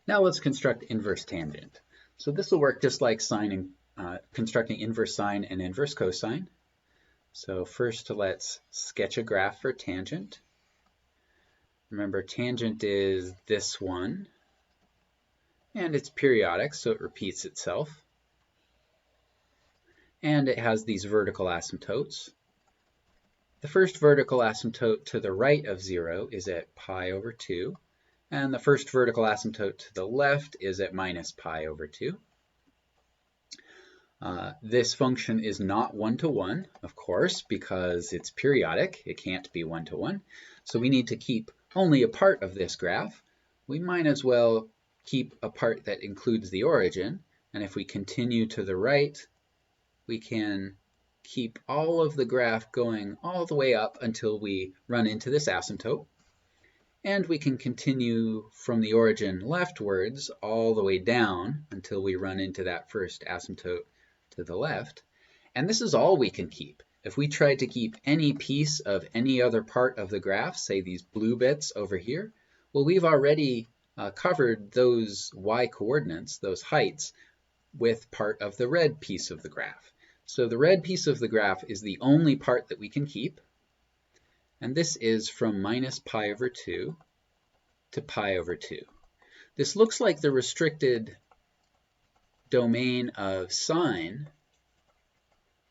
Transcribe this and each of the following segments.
Now let's construct inverse tangent. So this will work just like constructing inverse sine and inverse cosine. So first let's sketch a graph for tangent. Remember, tangent is this one, and it's periodic, so it repeats itself. And it has these vertical asymptotes. The first vertical asymptote to the right of 0 is at pi over 2, and the first vertical asymptote to the left is at minus pi over 2. This function is not one-to-one, of course, because it's periodic. It can't be one-to-one. So we need to keep only a part of this graph. We might as well keep a part that includes the origin. And if we continue to the right, we can keep all of the graph going all the way up until we run into this asymptote. And we can continue from the origin leftwards all the way down until we run into that first asymptote to the left. And this is all we can keep. If we tried to keep any piece of any other part of the graph, say these blue bits over here, well, we've already covered those y coordinates, those heights, with part of the red piece of the graph. So the red piece of the graph is the only part that we can keep. And this is from minus pi over 2 to pi over 2. This looks like the restricted domain of sine,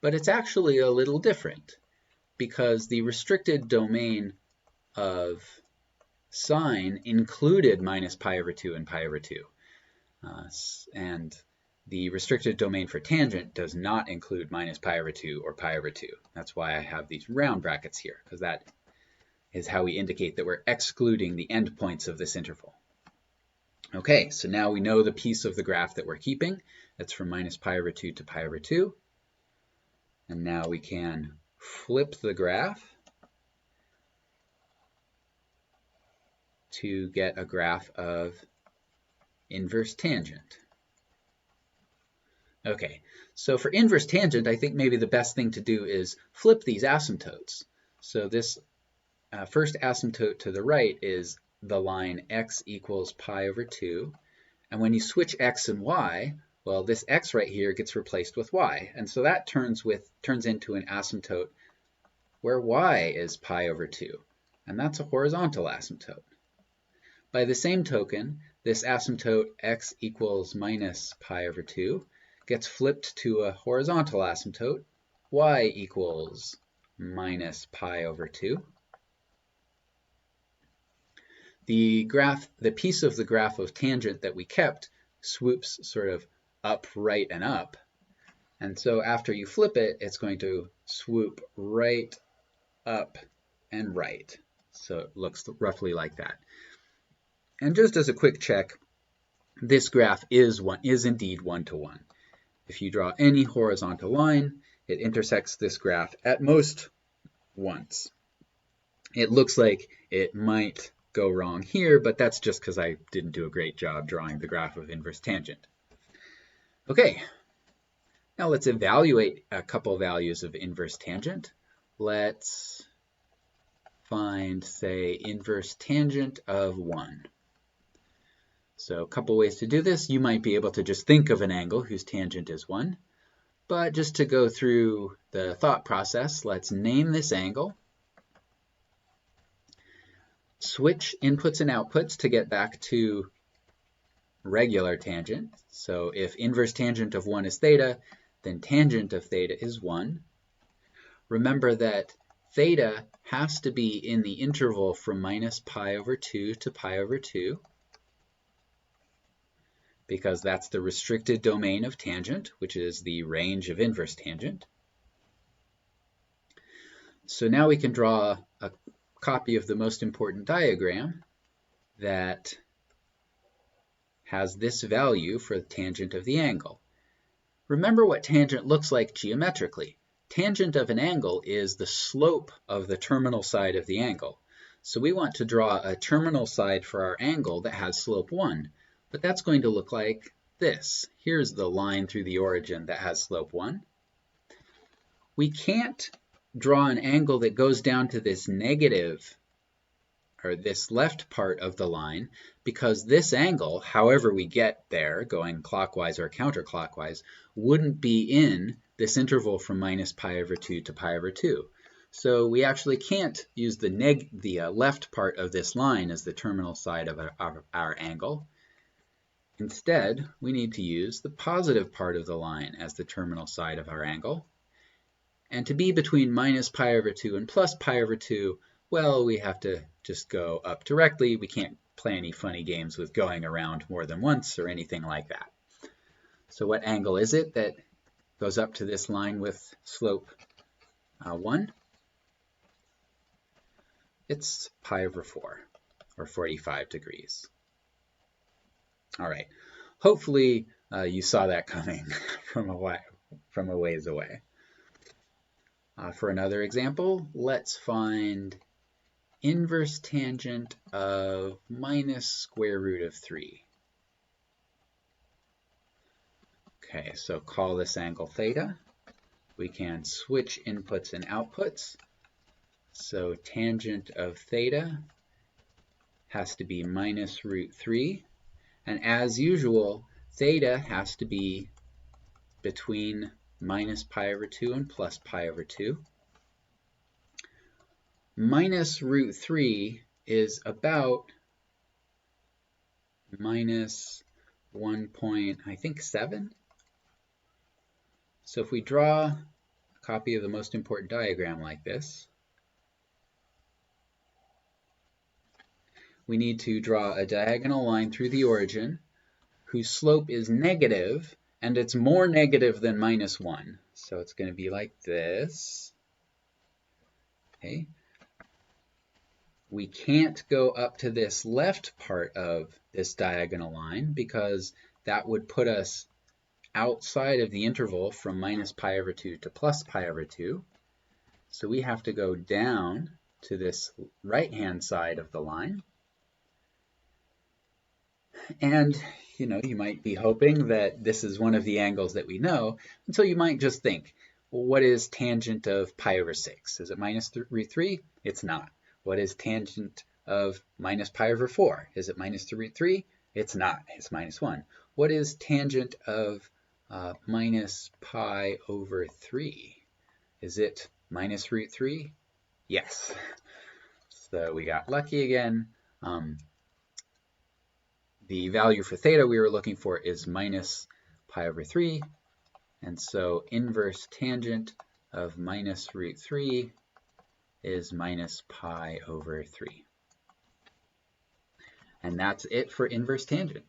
but it's actually a little different because the restricted domain of sine included minus pi over 2 and pi over 2. And the restricted domain for tangent does not include minus pi over 2 or pi over 2. That's why I have these round brackets here, because that is how we indicate that we're excluding the endpoints of this interval. Okay, so now we know the piece of the graph that we're keeping. That's from minus pi over 2 to pi over 2. And now we can flip the graph to get a graph of inverse tangent. Okay, so for inverse tangent, I think maybe the best thing to do is flip these asymptotes. So this first asymptote to the right is the line x equals pi over 2. And when you switch x and y, well, this x right here gets replaced with y. And so that turns into an asymptote where y is pi over 2. And that's a horizontal asymptote. By the same token, this asymptote x equals minus pi over 2 gets flipped to a horizontal asymptote, y equals minus pi over 2. The piece of the graph of tangent that we kept swoops sort of up, right, and up. And so after you flip it, it's going to swoop right, up, and right. So it looks roughly like that. And just as a quick check, this graph is indeed one-to-one. If you draw any horizontal line, it intersects this graph at most once. It looks like it might go wrong here, but that's just because I didn't do a great job drawing the graph of inverse tangent. Okay, now let's evaluate a couple values of inverse tangent. Let's find, say, inverse tangent of 1. So a couple ways to do this. You might be able to just think of an angle whose tangent is 1. But just to go through the thought process, let's name this angle. Switch inputs and outputs to get back to regular tangent. So if inverse tangent of 1 is theta, then tangent of theta is 1. Remember that theta has to be in the interval from minus pi over 2 to pi over 2, because that's the restricted domain of tangent, which is the range of inverse tangent. So now we can draw a copy of the most important diagram that has this value for the tangent of the angle. Remember what tangent looks like geometrically. Tangent of an angle is the slope of the terminal side of the angle. So we want to draw a terminal side for our angle that has slope 1. But that's going to look like this. Here's the line through the origin that has slope 1. We can't draw an angle that goes down to this negative or this left part of the line, because this angle, however we get there, going clockwise or counterclockwise, wouldn't be in this interval from minus pi over 2 to pi over 2. So we actually can't use the left part of this line as the terminal side of our angle. Instead, we need to use the positive part of the line as the terminal side of our angle. And to be between minus pi over 2 and plus pi over 2, well, we have to just go up directly. We can't play any funny games with going around more than once or anything like that. So what angle is it that goes up to this line with slope 1? It's pi over 4, or 45 degrees. All right, hopefully you saw that coming from a ways away. For another example, let's find inverse tangent of minus square root of 3. Okay, so call this angle theta. We can switch inputs and outputs. So tangent of theta has to be minus root 3. And as usual, theta has to be between minus pi over 2 and plus pi over 2. Minus root 3 is about minus 1.7. So if we draw a copy of the most important diagram like this, we need to draw a diagonal line through the origin whose slope is negative, and it's more negative than minus 1. So it's going to be like this. Okay. We can't go up to this left part of this diagonal line because that would put us outside of the interval from minus pi over 2 to plus pi over 2. So we have to go down to this right-hand side of the line. And you might be hoping that this is one of the angles that we know, and so you might just think, well, what is tangent of pi over 6? Is it minus root 3? It's not. What is tangent of minus pi over 4? Is it minus root 3? It's not. It's minus 1. What is tangent of minus pi over 3? Is it minus root 3? Yes. So we got lucky again. The value for theta we were looking for is minus pi over 3. And so inverse tangent of minus root 3 is minus pi over 3. And that's it for inverse tangent.